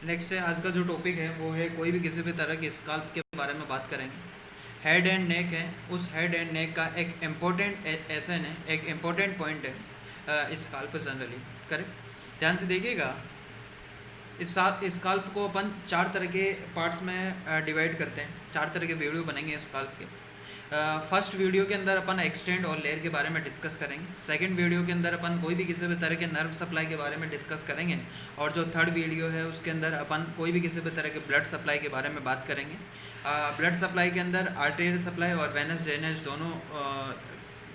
Next है आज का जो टॉपिक है वो है कोई भी किसी भी तरह के स्काल्प के बारे में बात करेंगे। हेड एंड नेक है, उस हेड एंड नेक का एक इम्पोर्टेंट एसन है, एक इम्पोर्टेंट पॉइंट है स्काल्प जनरली। करेक्ट, ध्यान से देखिएगा। इस स्काल्प को अपन चार तरह के पार्ट्स में डिवाइड करते हैं, चार तरह के वीडियो बनेंगे स्काल्प के। फर्स्ट वीडियो के अंदर अपन एक्सटेंड और लेयर के बारे में डिस्कस करेंगे। सेकंड वीडियो के अंदर अपन कोई भी किसी भी तरह के नर्व सप्लाई के बारे में डिस्कस करेंगे। और जो थर्ड वीडियो है उसके अंदर अपन कोई भी किसी भी तरह के ब्लड सप्लाई के बारे में बात करेंगे। ब्लड सप्लाई के अंदर आर्टेरियल सप्लाई और वेनस ड्रेनेज दोनों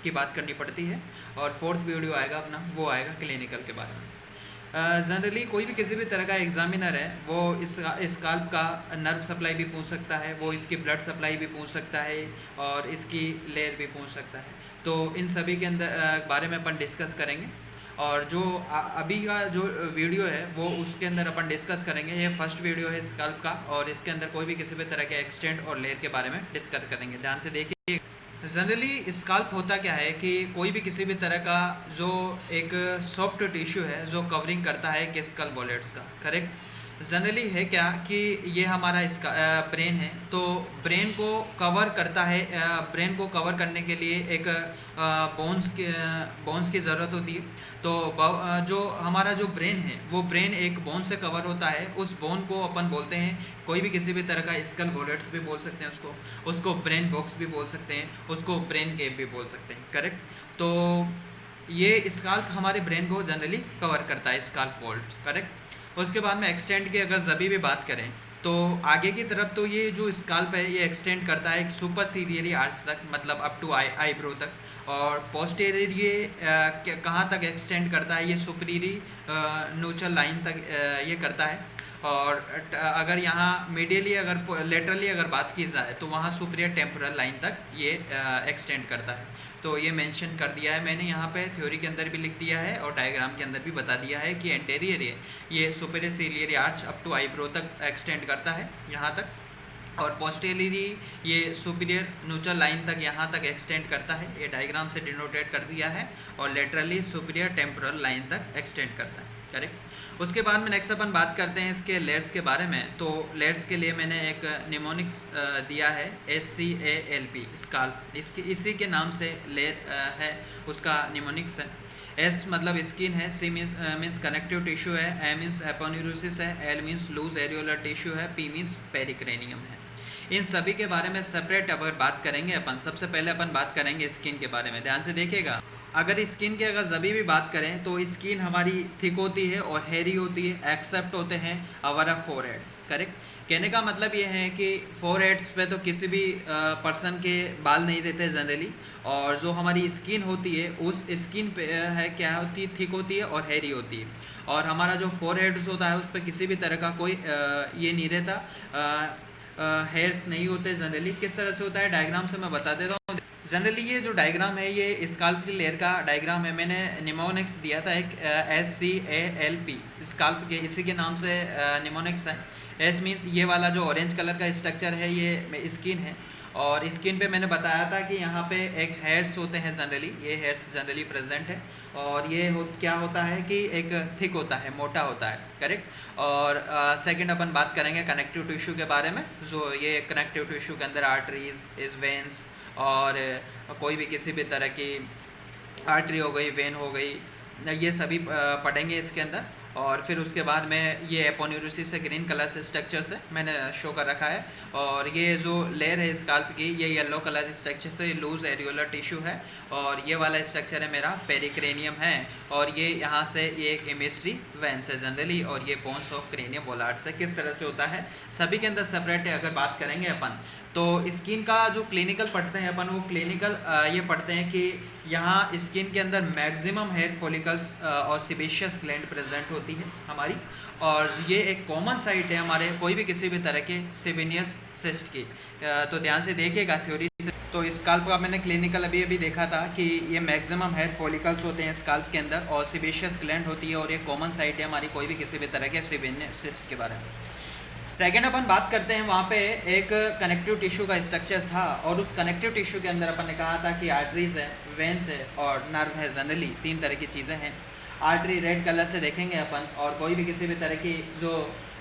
की बात करनी पड़ती है। और फोर्थ वीडियो आएगा अपना, वो आएगा क्लिनिकल के बारे में। जनरली कोई भी किसी भी तरह का एग्जामिनर है वो इस स्काल्प का नर्व सप्लाई भी पूछ सकता है, वो इसकी ब्लड सप्लाई भी पूछ सकता है और इसकी लेयर भी पूछ सकता है। तो इन सभी के अंदर बारे में अपन डिस्कस करेंगे। और जो अभी का जो वीडियो है वो उसके अंदर अपन डिस्कस करेंगे। ये फर्स्ट वीडियो है स्काल्प का और इसके अंदर कोई भी किसी भी तरह के एक्सटेंड और लेयर के बारे में डिस्कस करेंगे। ध्यान से देखिए। जनरली स्काल्प होता क्या है कि कोई भी किसी भी तरह का जो एक सॉफ्ट टिश्यू है जो कवरिंग करता है कि स्कल वॉलेट्स का। करेक्ट, जनरली है क्या कि ये हमारा इसका ब्रेन है, तो ब्रेन को कवर करता है। ब्रेन को कवर करने के लिए एक बोन्स की ज़रूरत होती है। तो जो हमारा जो ब्रेन है वो ब्रेन एक बोन से कवर होता है। उस बोन को अपन बोलते हैं, कोई भी किसी भी तरह का स्कल वॉलेट्स भी बोल सकते हैं उसको ब्रेन बॉक्स भी बोल सकते हैं, उसको ब्रेन केप भी बोल सकते हैं। करेक्ट, तो ये स्काल्प हमारे ब्रेन को जनरली कवर करता है, स्काल्प वॉल्ट। करेक्ट, उसके बाद में एक्सटेंड की अगर जभी भी बात करें तो आगे की तरफ तो ये जो स्काल्प है ये एक्सटेंड करता है सुपर सीरियरी आर्च तक, मतलब अप टू आईब्रो तक। और पोस्टेरियर ये कहाँ तक एक्सटेंड करता है, ये सुपीरियरी नोचल लाइन तक ये करता है। और अगर यहाँ मीडियली अगर लेटरली अगर बात की जाए तो वहाँ सुपीरियर टेम्पोरल लाइन तक ये एक्सटेंड करता है। तो ये मेंशन कर दिया है मैंने यहाँ पे, थ्योरी के अंदर भी लिख दिया है और डायग्राम के अंदर भी बता दिया है कि एंटेरियर ये superior ciliary arch up to eyebrow तक एक्सटेंड करता है यहाँ तक। और पोस्टेरियरी ये सुपीरियर नोचल लाइन तक यहाँ तक एक्सटेंड करता है, ये डायग्राम से डिनोटेट कर दिया है। और लेटरली सुपीरियर टेम्पोरल लाइन तक एक्सटेंड करता है। करेक्ट, उसके बाद में नेक्स्ट अपन बात करते हैं इसके लेयर्स के बारे में। तो लेयर्स के लिए मैंने एक निमोनिक्स दिया है, SCALP स्काल्प। इसी के नाम से लेयर है, उसका निमोनिक्स है। S मतलब स्किन है, C मीन्स कनेक्टिव टिश्यू है, A मीन्स एपोन्यूरोसिस है, L means loose areolar tissue है, P मीन्स पेरिक्रेनियम है। इन सभी के बारे में सेपरेट अगर बात करेंगे अपन, सबसे पहले अपन बात करेंगे स्किन के बारे में। ध्यान से देखिएगा, अगर स्किन की अगर जभी भी बात करें तो स्किन हमारी थिक होती है और हेरी होती है, एक्सेप्ट होते हैं आवर फोरहेड्स। करेक्ट, कहने का मतलब ये है कि फोरहेड्स पे तो किसी भी पर्सन के बाल नहीं रहते जनरली। और जो हमारी स्किन होती है उस स्किन पे है क्या होती है, थिक होती है और हेरी होती है। और हमारा जो फोरहेड्स होता है उस पर किसी भी तरह का कोई ये नहीं रहता, हेयर्स नहीं होते जनरली। किस तरह से होता है डायग्राम से मैं बता देता हूँ। जनरली ये जो डायग्राम है ये स्काल्प की लेयर का डायग्राम है। मैंने निमोनिक्स दिया था एक, SCALP स्काल्प के, इसी के नाम से निमोनिक्स है। S मीन्स ये वाला जो ऑरेंज कलर का स्ट्रक्चर है ये स्किन है। और स्किन पे मैंने बताया था कि यहाँ पे एक हेयर्स होते हैं जनरली, ये हेयर्स जनरली प्रेजेंट है। और ये क्या होता है कि एक थिक होता है, मोटा होता है। करेक्ट, और सेकंड अपन बात करेंगे कनेक्टिव टिश्यू के बारे में। जो ये कनेक्टिव टिश्यू के अंदर आर्टरीज, इस वेंस और कोई भी किसी भी तरह की आर्टरी हो गई, वेन हो गई, ये सभी पढ़ेंगे इसके अंदर। और फिर उसके बाद में ये एपोन्यूरोसिस से ग्रीन कलर से स्ट्रक्चर से मैंने शो कर रखा है। और ये जो लेयर है स्काल्प की ये येलो कलर स्ट्रक्चर से लूज एरियोलर टिश्यू है। और ये वाला स्ट्रक्चर है मेरा पेरिक्रेनियम है। और ये यहाँ से ये एक इमेजरी वेंस है जनरली। और ये बोन्स ऑफ क्रेनियम वोलाट्स है। किस तरह से होता है सभी के अंदर सेपरेट है। अगर बात करेंगे अपन तो स्किन का जो क्लिनिकल पढ़ते हैं अपन, वो क्लिनिकल ये पढ़ते हैं कि यहाँ स्किन के अंदर मैक्सिमम हेयर फॉलिकल्स और सिबेशियस ग्लैंड प्रेजेंट होती है हमारी। और ये एक कॉमन साइट है हमारे कोई भी किसी भी तरह के सेबेनियस सिस्ट की। तो ध्यान से देखिएगा थ्योरी से। तो स्काल्प का मैंने क्लिनिकल अभी देखा था कि ये मैक्सिमम हेयर फॉलिकल्स होते हैं स्काल्प के अंदर और सिबेशियस ग्लैंड होती है। और ये कॉमन साइट है हमारी कोई भी किसी भी तरह के सेबेनियस सिस्ट के बारे में। सेकेंड अपन बात करते हैं, वहाँ पे एक कनेक्टिव टिश्यू का स्ट्रक्चर था। और उस कनेक्टिव टिश्यू के अंदर अपन ने कहा था कि आर्टरीज है, वेंस है और नर्व है। जनरली तीन तरह की चीज़ें हैं। आर्टरी रेड कलर से देखेंगे अपन, और कोई भी किसी भी तरह की जो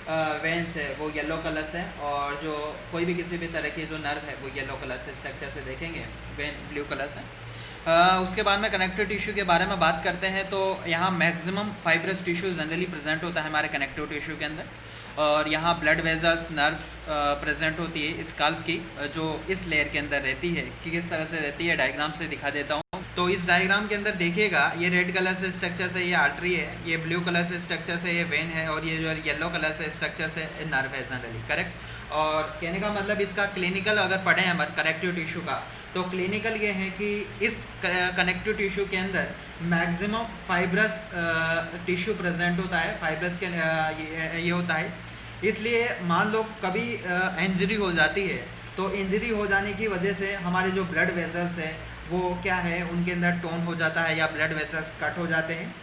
वेन्स है वो येलो कलर से, और जो कोई भी किसी भी तरह की जो नर्व है वो येलो कलर से स्ट्रक्चर से देखेंगे, वेन ब्लू कलर से। उसके बाद में कनेक्टिव टिश्यू के बारे में बात करते हैं, तो यहाँ maximum fibrous tissue generally present होता है हमारे कनेक्टिव टिश्यू के अंदर, और यहाँ ब्लड वेजल्स नर्व प्रेजेंट होती है स्काल्प की, जो इस लेयर के अंदर रहती है। कि किस तरह से रहती है डायग्राम से दिखा देता हूँ। तो इस डायग्राम के अंदर देखिएगा, ये रेड कलर से स्ट्रक्चर से ये आर्टरी है, ये ब्लू कलर से स्ट्रक्चर से ये वेन है, और ये जो येलो कलर से स्ट्रक्चर से नर्व है जनरली, करेक्ट। और कहने का मतलब इसका क्लिनिकल अगर पढ़ें हम कनेक्टिव टिश्यू का, तो क्लिनिकल ये है कि इस कनेक्टिव टिश्यू के अंदर मैक्सिमम फाइब्रस टिश्यू प्रेजेंट होता है, फाइब्रस के ये होता है। इसलिए मान लो कभी इंजरी हो जाती है, तो इंजरी हो जाने की वजह से हमारे जो ब्लड वेसल्स है वो क्या है, उनके अंदर टोन हो जाता है या ब्लड वेसल्स कट हो जाते हैं,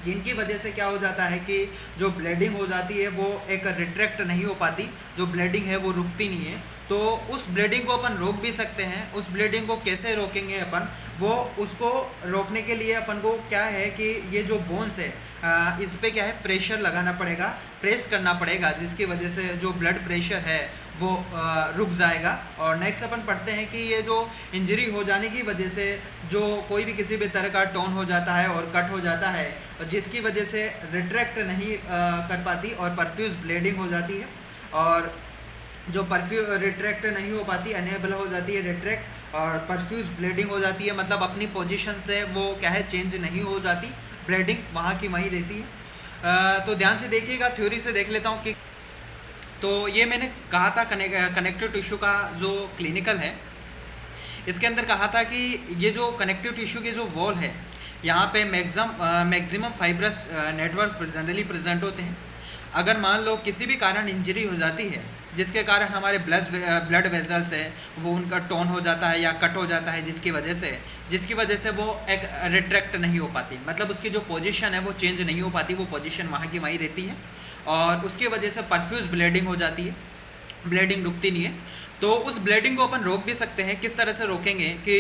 जिनकी वजह से क्या हो जाता है कि जो ब्लीडिंग हो जाती है वो एक रिट्रैक्ट नहीं हो पाती, जो ब्लीडिंग है वो रुकती नहीं है। तो उस ब्लीडिंग को अपन रोक भी सकते हैं। उस ब्लीडिंग को कैसे रोकेंगे अपन, वो उसको रोकने के लिए अपन को क्या है कि ये जो बोन्स है इस पे क्या है प्रेशर लगाना पड़ेगा, प्रेस करना पड़ेगा, जिसकी वजह से जो ब्लड प्रेशर है वो रुक जाएगा। और नेक्स्ट अपन पढ़ते हैं कि ये जो इंजरी हो जाने की वजह से जो कोई भी किसी भी तरह का टोन हो जाता है और कट हो जाता है, जिसकी वजह से रिट्रैक्ट नहीं कर पाती और परफ्यूज ब्लीडिंग हो जाती है, और जो रिट्रैक्ट नहीं हो पाती, अनेबल हो जाती है रिट्रैक्ट, और परफ्यूज ब्लीडिंग हो जाती है, मतलब अपनी पोजीशन से वो क्या है चेंज नहीं हो जाती, ब्लीडिंग वहाँ की वहीं रहती है। तो ध्यान से देखिएगा, थ्योरी से देख लेता हूँ कि तो ये मैंने कहा था कनेक्टिव टिश्यू का जो क्लिनिकल है, इसके अंदर कहा था कि ये जो कनेक्टिव टिश्यू के जो वॉल है यहाँ पे maximum fibrous network generally present होते हैं। अगर मान लो किसी भी कारण इंजरी हो जाती है जिसके कारण हमारे ब्लड वेसल्स है वो उनका टोन हो जाता है या कट हो जाता है, जिसकी वजह से वो एक रिट्रैक्ट नहीं हो पाती, मतलब उसकी जो पोजीशन है वो चेंज नहीं हो पाती, वो पोजीशन वहाँ की वहीं रहती है, और उसकी वजह से परफ्यूज ब्लीडिंग हो जाती है, ब्लीडिंग रुकती नहीं है। तो उस ब्लीडिंग को अपन रोक भी सकते हैं। किस तरह से रोकेंगे कि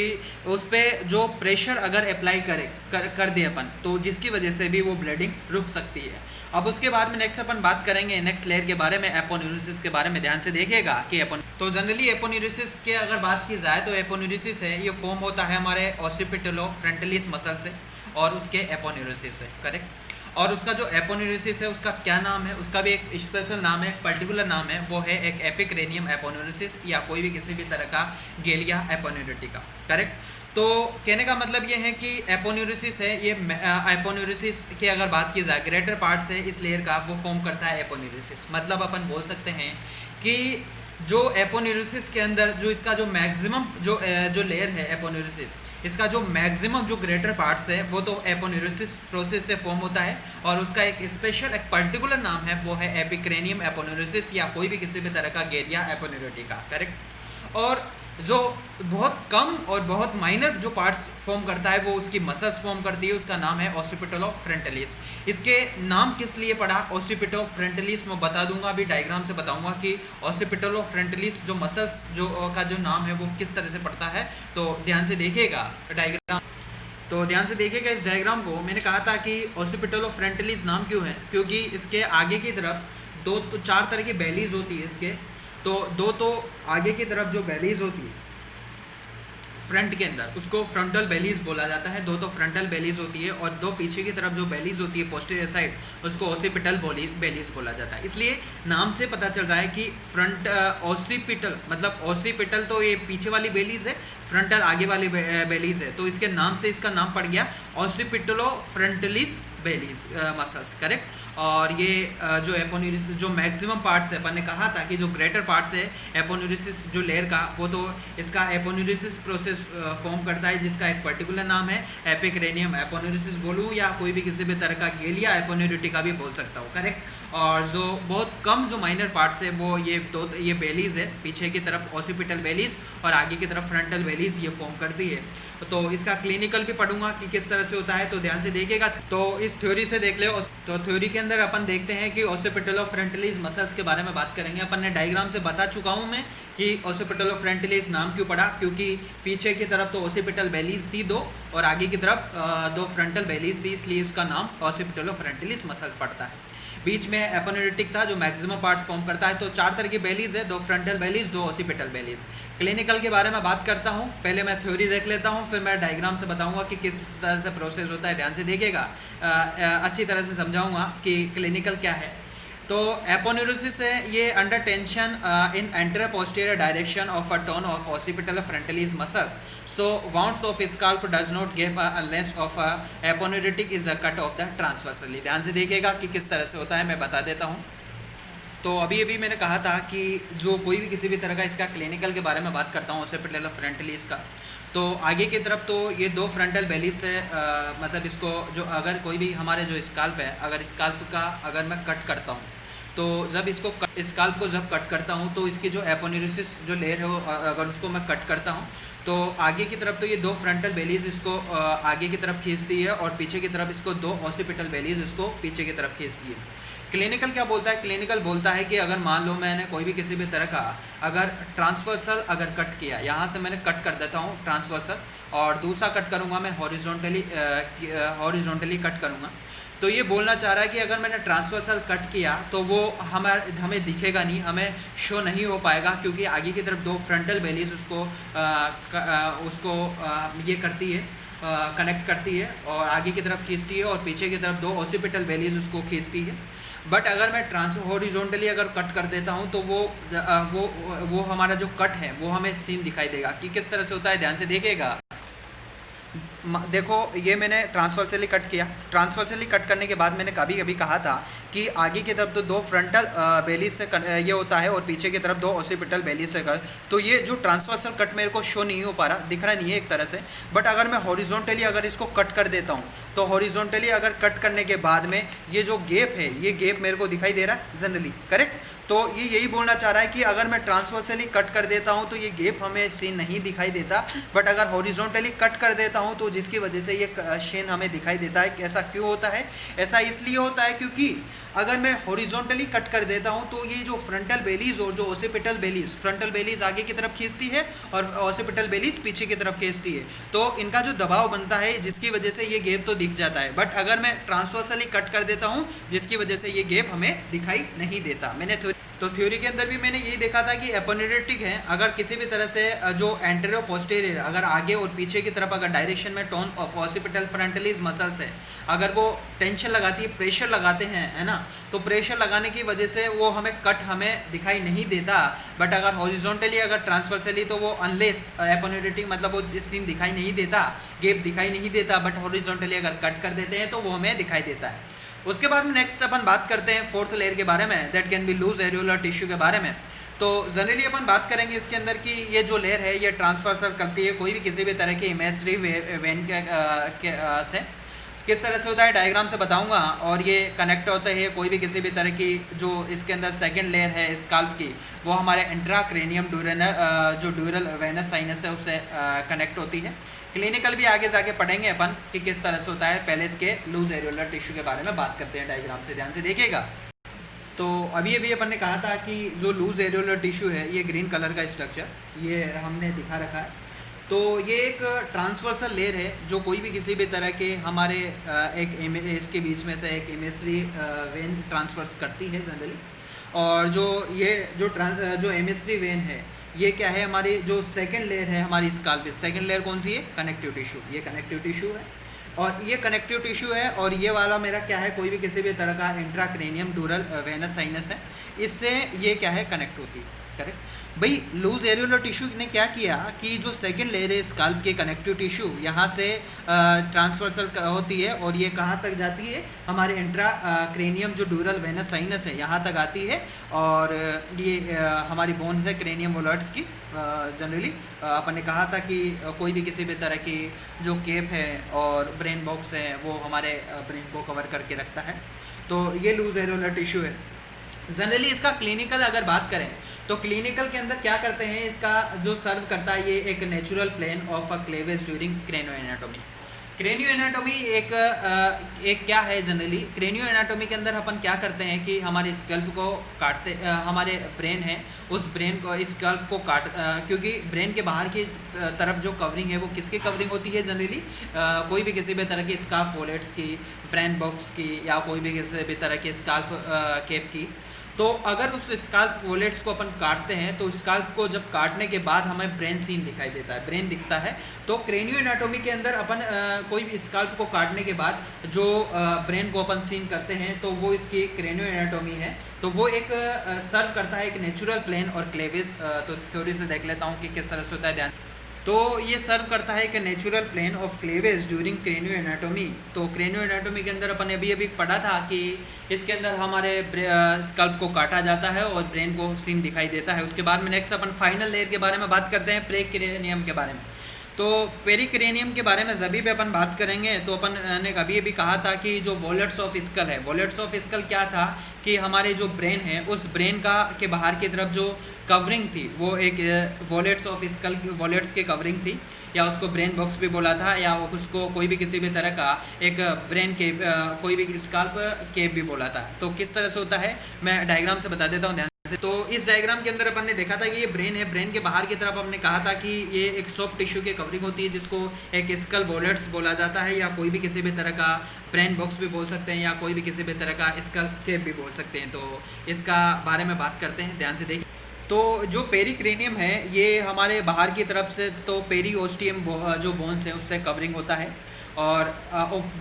उस पर जो प्रेशर अगर अप्लाई कर दे अपन, तो जिसकी वजह से भी वो ब्लीडिंग रुक सकती है। अब उसके बाद में नेक्स्ट अपन बात करेंगे नेक्स्ट लेयर के बारे में, एपोन्यूरिसिस के बारे में। ध्यान से देखिएगा कि तो जनरली एपोन्यूरिसिस की अगर बात की जाए तो एपोन्यूरिसिस है ये फॉर्म होता है हमारे ऑसिपिटलोफ्रंटलिस मसल से और उसके एपोन्यूरिसिस से, करेक्ट। और उसका जो एपोन्यूरिसिस है उसका क्या नाम है, उसका भी एक स्पेशल नाम है, पर्टिकुलर नाम है, वो है एक एपिक्रेनियम एपोन्यूरिसिस या कोई भी किसी भी तरह का गेलिया एपोन्यूरिटिका, करेक्ट। तो कहने का मतलब ये है कि एपोन्यूरिसिस है ये एपोन्यूरिसिस की अगर बात की जाए ग्रेटर पार्ट से इस लेयर का वो फॉर्म करता है एपोन्यूरिसिस। मतलब अपन बोल सकते हैं कि जो एपोन्यूरिसिस के अंदर जो इसका जो मैक्सिमम जो लेयर है एपोन्यूरिसिस, इसका जो मैक्सिमम जो ग्रेटर पार्ट्स है वो तो एपोन्यूरिसिस प्रोसेस से फॉर्म होता है, और उसका एक स्पेशल एक पर्टिकुलर नाम है वो है एपिक्रेनियम एपोन्यूरिसिस या कोई भी किसी भी तरह का गेलिया एपोन्यूरिटिका, करेक्ट। और जो बहुत कम और बहुत माइनर जो पार्ट्स फॉर्म करता है वो उसकी मसल्स फॉर्म करती है, उसका नाम है ऑसिपिटलोफ्रंटलिस। इसके नाम किस लिए पड़ा ऑसिपिटलोफ्रंटलिस मैं बता दूंगा, अभी डायग्राम से बताऊंगा कि ऑसिपिटलोफ्रंटलिस जो मसल्स जो का जो नाम है वो किस तरह से पड़ता है। तो ध्यान से देखिएगा डायग्राम, तो ध्यान से देखिएगा इस डायग्राम को। मैंने कहा था कि ऑसिपिटलोफ्रंटलिस नाम क्यों है, क्योंकि इसके आगे की तरफ दो तो चार तरह की बेलीज होती है इसके, तो दो तो आगे की तरफ जो बेलीज होती है फ्रंट के अंदर उसको फ्रंटल बेलीज बोला जाता है, दो तो फ्रंटल बेलीज होती है, और दो पीछे की तरफ जो बेलीज होती है पोस्टीरियर साइड उसको ऑसिपिटल बेलीज बोला जाता है। इसलिए नाम से पता चल रहा है कि फ्रंट ऑसिपिटल मतलब ऑसिपिटल तो ये पीछे वाली बेलीज है, फ्रंटल आगे वाली बेलीज है, तो इसके नाम से इसका नाम पड़ गया ऑसिपिटलोफ्रंटलिस बेलीज मसल्स, करेक्ट। और ये जो एपोन्यूरिसिस जो मैक्सिमम पार्ट्स है, अपन ने कहा था कि जो ग्रेटर पार्ट्स है एपोन्यूरिसिस जो लेयर का वो तो इसका एपोन्यूरिसिस प्रोसेस फॉर्म करता है, जिसका एक पर्टिकुलर नाम है एपिक्रेनियम एपोन्यूरिसिस बोलूँ या कोई भी किसी भी तरह का गेलिया एपोन्यूरिटिका भी बोल सकता हूँ, करेक्ट। और जो बहुत कम जो माइनर पार्ट्स है वो ये बेलीज है, पीछे की तरफ ऑसिपिटल बेलीज और आगे की तरफ फ्रंटल बेलीज ये फॉर्म करती है। तो इसका क्लिनिकल भी पढ़ूंगा कि किस तरह से होता है, तो ध्यान से देखिएगा। तो इस थ्योरी से देख ले, तो थ्योरी के अंदर अपन देखते हैं कि ऑसिपिटलोफ्रंटलिस मसल्स के बारे में बात करेंगे। अपन ने डायग्राम से बता चुका हूँ मैं कि ऑसिपिटलोफ्रंटलिस नाम क्यों पड़ा, क्योंकि पीछे की तरफ तो ऑसिपिटल बेलीज थी दो और आगे की तरफ दो फ्रंटल बेलीज थी, इसलिए इसका नाम ऑसिपिटलोफ्रंटलिस मसल पड़ता है। बीच में एपोनेटिक था जो मैक्सिमम पार्ट्स फॉर्म करता है। तो 4 तरह की बेलीज है, 2 फ्रंटल बेलीज, 2 ऑसिपिटल बेलीज। क्लिनिकल के बारे में बात करता हूँ, पहले मैं थ्योरी देख लेता हूँ, फिर मैं डायग्राम से बताऊंगा कि किस तरह से प्रोसेस होता है। ध्यान से देखिएगा, अच्छी तरह से समझाऊंगा कि क्लिनिकल क्या है। तो एपोन्यूरोसिस है ये under tension in anteroposterior direction of a tone of occipital frontalis muscles, so wounds of scalp does not give unless of aponeurotic is a cut of the transversely. ध्यान से देखिएगा कि किस तरह से होता है, मैं बता देता हूँ। तो अभी अभी मैंने कहा था कि जो कोई भी किसी भी तरह का इसका क्लिनिकल के बारे में बात करता हूँ ऑसिपिटल फ्रंटलीज का, तो आगे की तरफ तो ये 2 फ्रंटल बेलीज से मतलब इसको जो अगर कोई भी हमारे जो स्काल्प है, अगर स्काल्प का अगर मैं कट करता हूँ, तो जब इसको स्काल्प को जब कट करता हूँ तो इसकी जो एपोन्यूरोसिस जो लेयर है अगर उसको मैं कट करता हूँ तो आगे की तरफ तो ये 2 फ्रंटल बेलीज इसको आगे की तरफ खींचती है और पीछे की तरफ इसको 2 ऑसिपिटल बेलीज इसको पीछे की तरफ खींचती है। क्लिनिकल क्या बोलता है? क्लिनिकल बोलता है कि अगर मान लो मैंने कोई भी किसी भी तरह का अगर ट्रांसवर्सल अगर कट किया, यहाँ से मैंने कट कर देता हूँ ट्रांसवर्सल, और दूसरा कट करूँगा मैं हॉरिजॉन्टली कट करूँगा, तो ये बोलना चाह रहा है कि अगर मैंने ट्रांसवर्सल कट किया तो वो हमें दिखेगा नहीं, हमें शो नहीं हो पाएगा, क्योंकि आगे की तरफ 2 फ्रंटल बेलीज उसको ये करती है, कनेक्ट करती है और आगे की तरफ खींचती है, और पीछे की तरफ 2 ऑसिपिटल बेलीज उसको खींचती है। बट अगर मैं हॉरिजॉन्टली अगर कट कर देता हूँ तो वो हमारा जो कट है वो हमें सीन दिखाई देगा कि किस तरह से होता है। ध्यान से देखिएगा, देखो ये मैंने ट्रांसवर्सली कट किया, ट्रांसवर्सली कट करने के बाद मैंने कभी कहा था कि आगे की तरफ तो 2 फ्रंटल बेलीज से ये होता है और पीछे की तरफ 2 ऑसिपिटल बेलीज से कर, तो ये जो ट्रांसवर्सल कट मेरे को शो नहीं हो पा रहा, दिख रहा नहीं है एक तरह से। बट अगर मैं हॉरिजॉन्टली अगर इसको कट कर देता हूँ तो हॉरिजॉन्टली अगर कट करने के बाद में ये जो गैप है, ये गैप मेरे को दिखाई दे रहा है जनरली, करेक्ट। तो ये यही बोलना चाह रहा है कि अगर मैं ट्रांसवर्सली कट कर देता हूँ तो ये गैप हमें सीन नहीं दिखाई देता, बट अगर हॉरिजॉन्टली कट कर देता हूँ तो जिसकी वजह से ये शेन हमें दिखाई देता है। ऐसा क्यों होता है? ऐसा इसलिए होता है क्योंकि अगर मैं हॉरिजॉन्टली कट कर देता हूँ तो ये जो फ्रंटल बेलीज और जो ऑसिपिटल बेलीज, फ्रंटल बेलीज आगे की तरफ खींचती है और ऑसिपिटल बेलीज पीछे की तरफ खींचती है, तो इनका जो दबाव बनता है जिसकी वजह से ये गैप तो दिख जाता है। बट अगर मैं ट्रांसवर्सली कट कर देता हूँ जिसकी वजह से ये गैप हमें दिखाई नहीं देता। मैंने तो थ्योरी के अंदर भी मैंने यही देखा था कि एपोनेटिक है, अगर किसी भी तरह से जो एंटेरियर पोस्टीरियर अगर आगे और पीछे की तरफ अगर डायरेक्शन में tone of occipital frontalis muscles है, अगर वो टेंशन लगाती है, प्रेशर लगाते हैं, है ना, तो प्रेशर लगाने की वजह से वो हमें कट हमें दिखाई नहीं देता। बट अगर हॉरिजॉन्टली अगर ट्रांसवर्सली तो वो अनलेस एपोनेटिक मतलब वो सीन दिखाई नहीं देता, गैप दिखाई नहीं देता, बट हॉरिजॉन्टली अगर कट कर देते हैं तो वो हमें दिखाई देता है। उसके बाद में नेक्स्ट अपन बात करते हैं 4th लेयर के बारे में, that can be loose areolar tissue के बारे में। तो जनरली अपन बात करेंगे इसके अंदर कि ये जो लेयर है ये ट्रांसवर्सल करती है कोई भी किसी भी तरह की इमेजरी वेन से। किस तरह से होता है डायग्राम से बताऊंगा, और ये कनेक्ट होता है कोई भी किसी भी तरह की जो इसके अंदर सेकंड लेयर है स्काल्प की, वो हमारे इंट्राक्रेनियम जो ड्यूरल वेनस साइनस है उससे कनेक्ट होती है। क्लिनिकल भी आगे जाके पढ़ेंगे अपन कि किस तरह से होता है, पहले इसके लूज एरियोलर टिश्यू के बारे में बात करते हैं डायग्राम से, ध्यान से देखिएगा। तो अभी अपन ने कहा था कि जो लूज एरियोलर टिश्यू है ये ग्रीन कलर का स्ट्रक्चर ये हमने दिखा रखा है। तो ये एक ट्रांसवर्सल लेयर है जो कोई भी किसी भी तरह के हमारे इसके बीच में से एक इमेजरी वेन ट्रांसफर्स करती है जनरली। और जो ये जो इमेजरी वेन है ये क्या है, हमारी जो सेकंड लेयर है हमारी स्काल्प, सेकंड लेयर कौन सी है? Connective tissue. ये कनेक्टिव टिश्यू है और ये कनेक्टिव टिश्यू है, और ये वाला मेरा क्या है, कोई भी किसी भी तरह का इंट्राक्रेनियम ड्यूरल वेनस साइनस है, इससे ये क्या है कनेक्ट होती है, करेक्ट। भाई लूज एरियोलर टिश्यू ने क्या किया कि जो सेकंड लेयर है स्काल्प के कनेक्टिव टिश्यू यहाँ से ट्रांसवर्सल होती है और ये कहाँ तक जाती है, हमारे इंट्रा क्रेनियम जो ड्यूरल वेनस साइनस है यहाँ तक आती है। और ये हमारी बोन है क्रेनियम वोलर्ट्स की। जनरली अपन ने कहा था कि कोई भी किसी भी तरह की जो केप है और ब्रेन बॉक्स है वो हमारे ब्रेन को कवर करके रखता है। तो ये लूज एरियोलर टिश्यू है। जनरली इसका क्लिनिकल अगर बात करें तो क्लिनिकल के अंदर क्या करते हैं, इसका जो सर्व करता है ये एक natural plane of a cleavage during cranio anatomy. Cranio anatomy एक क्या है जनरली, क्रेनियो एनाटोमी के अंदर अपन क्या करते हैं कि हमारे स्कल्प को काटते, हमारे ब्रेन है उस ब्रेन को स्कल्प को क्योंकि ब्रेन के बाहर की तरफ जो कवरिंग है वो किसकी कवरिंग होती है जनरली, कोई भी किसी भी तरह की स्कार्फ वॉलेट्स की, ब्रेन बॉक्स की, या कोई भी किसी भी तरह की स्काल्प केप की। तो अगर उस स्काल्प वॉलेट्स को अपन काटते हैं तो स्काल्प को जब काटने के बाद हमें ब्रेन सीन दिखाई देता है, ब्रेन दिखता है। तो क्रेनियो एनाटोमी के अंदर अपन कोई भी स्काल्प को काटने के बाद जो ब्रेन को अपन सीन करते हैं तो वो इसकी क्रेनियो एनाटोमी है। तो वो एक सर्व करता है एक नेचुरल प्लेन और क्लेविस। तो थ्योरी से देख लेता हूँ कि किस तरह से होता है, ध्यान। तो ये सर्व करता है एक natural plane of cleavage during cranio anatomy. तो क्रेनियो एनाटोमी के अंदर अपन अभी पढ़ा था कि इसके अंदर हमारे स्कल्प को काटा जाता है और ब्रेन को सीन दिखाई देता है। उसके बाद में नेक्स्ट अपन फाइनल लेयर के बारे में बात करते हैं, प्रेक्रेनियम के बारे में। तो पेरिक्रेनियम के बारे में जभी भी अपन बात करेंगे तो अपन ने अभी कहा था कि जो वॉलेट्स ऑफ स्कल है, वॉलेट्स ऑफ स्कल क्या था कि हमारे जो ब्रेन है उस ब्रेन का के बाहर की तरफ जो कवरिंग थी वो एक वॉलेट्स ऑफ स्कल, वॉलेट्स की कवरिंग थी, या उसको ब्रेन बॉक्स भी बोला था, या उसको कोई भी किसी भी तरह का एक ब्रेन केप, कोई भी स्काल्प केप भी बोला था। तो किस तरह से होता है मैं डायग्राम से बता देता हूँ ध्यान से। तो इस डायग्राम के अंदर अपन ने देखा था कि ये ब्रेन है, ब्रेन के बाहर की तरफ हमने कहा था कि ये एक सॉफ्ट टिश्यू की कवरिंग होती है जिसको एक स्कल वॉलेट्स बोला जाता है, या कोई भी किसी भी तरह का ब्रेन बॉक्स भी बोल सकते हैं, या कोई भी किसी भी तरह का स्कल केप भी बोल सकते हैं। तो इसका बारे में बात करते हैं, ध्यान से देखिए। तो जो पेरिक्रेनियम है ये हमारे बाहर की तरफ से तो पेरीओस्टियम जो बोन्स हैं उससे कवरिंग होता है, और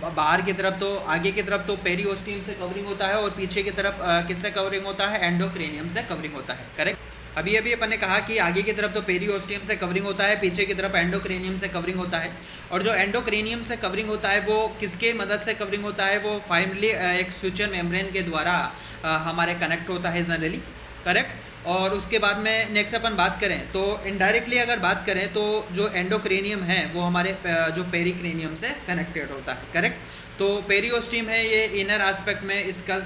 बाहर की तरफ तो आगे की तरफ तो पेरीओस्टियम से कवरिंग होता है, और पीछे की तरफ किससे कवरिंग होता है, एंडोक्रेनियम से कवरिंग होता है। करेक्ट। अभी अपन ने कहा कि आगे की तरफ तो पेरीओस्टियम से कवरिंग होता है, पीछे की तरफ एंडोक्रेनियम से कवरिंग होता है। और जो एंडोक्रेनियम से कवरिंग होता है वो किसके मदद से कवरिंग होता है, वो फाइनली एक सुचर मेम्ब्रेन के द्वारा हमारे कनेक्ट होता है जनरली। करेक्ट। और उसके बाद में नेक्स्ट अपन बात करें तो इनडायरेक्टली अगर बात करें तो जो एंडोक्रेनियम है वो हमारे जो पेरिक्रेनियम से कनेक्टेड होता है। करेक्ट। तो पेरिओस्टियम है ये इनर एस्पेक्ट में स्कल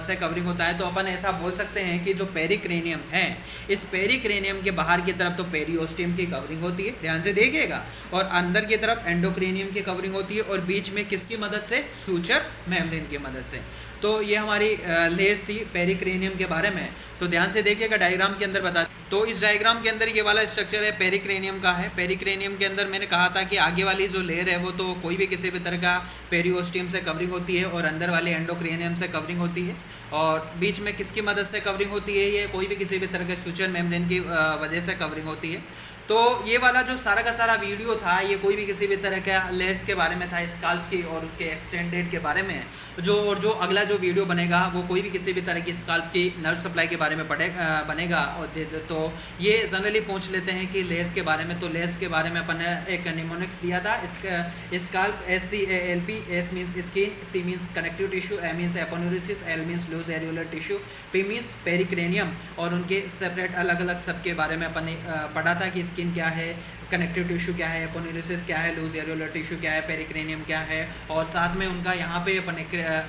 से कवरिंग होता है। तो अपन ऐसा बोल सकते हैं कि जो पेरिक्रेनियम है इस पेरिक्रेनियम के बाहर की तरफ तो पेरिओस्टियम की कवरिंग होती है, ध्यान से देखिएगा, और अंदर की तरफ एंडोक्रेनियम की कवरिंग होती है, और बीच में किसकी मदद से, सूचर मेम्ब्रेन की मदद से। तो ये हमारी लेयर्स थी पेरिक्रेनियम के बारे में। तो ध्यान से देखिएगा डायग्राम के अंदर बता। तो इस डायग्राम के अंदर ये वाला स्ट्रक्चर है पेरिक्रेनियम का है। पेरिक्रेनियम के अंदर मैंने कहा था कि आगे वाली जो लेयर है वो तो कोई भी किसी भी तरह का पेरिओस्टियम से कवरिंग होती है, और अंदर वाली एंडोक्रेनियम से कवरिंग होती है, और बीच में किसकी मदद से कवरिंग होती है, ये कोई भी किसी भी तरह के सूचर मेम्ब्रेन की वजह से कवरिंग होती है। तो ये वाला जो सारा का सारा वीडियो था ये कोई भी किसी भी तरह का लेयर्स के बारे में था, स्काल्प की और उसके एक्सटेंडेड के बारे में। जो अगला जो वीडियो बनेगा वो कोई भी किसी भी तरह की स्काल्प की नर्व सप्लाई के बारे में बनेगा। और तो ये जनरली पूछ लेते हैं कि लेयर्स के बारे में। तो लेयर्स के बारे में अपन ने एक निमोनिक्स दिया था, scalp SCALP, S means skin, C means connective tissue, A means aponeurosis, L means loose एरिकुलर टिश्यू, P मीन्स पेरिक्रेनियम, और उनके सेपरेट अलग अलग सब के बारे में अपन ने पढ़ा था कि स्किन क्या है, कनेक्टिव टिश्यू क्या है, एपोन्यूरिसिस क्या है, लूज एरिकुलर टिश्यू क्या है, पेरिक्रेनियम क्या है, और साथ में उनका यहाँ पे अपन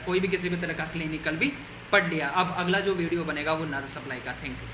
कोई भी किसी भी तरह का क्लिनिकल भी पढ़ लिया। अब अगला जो वीडियो बनेगा वो नर्व सप्लाई का। Thank you.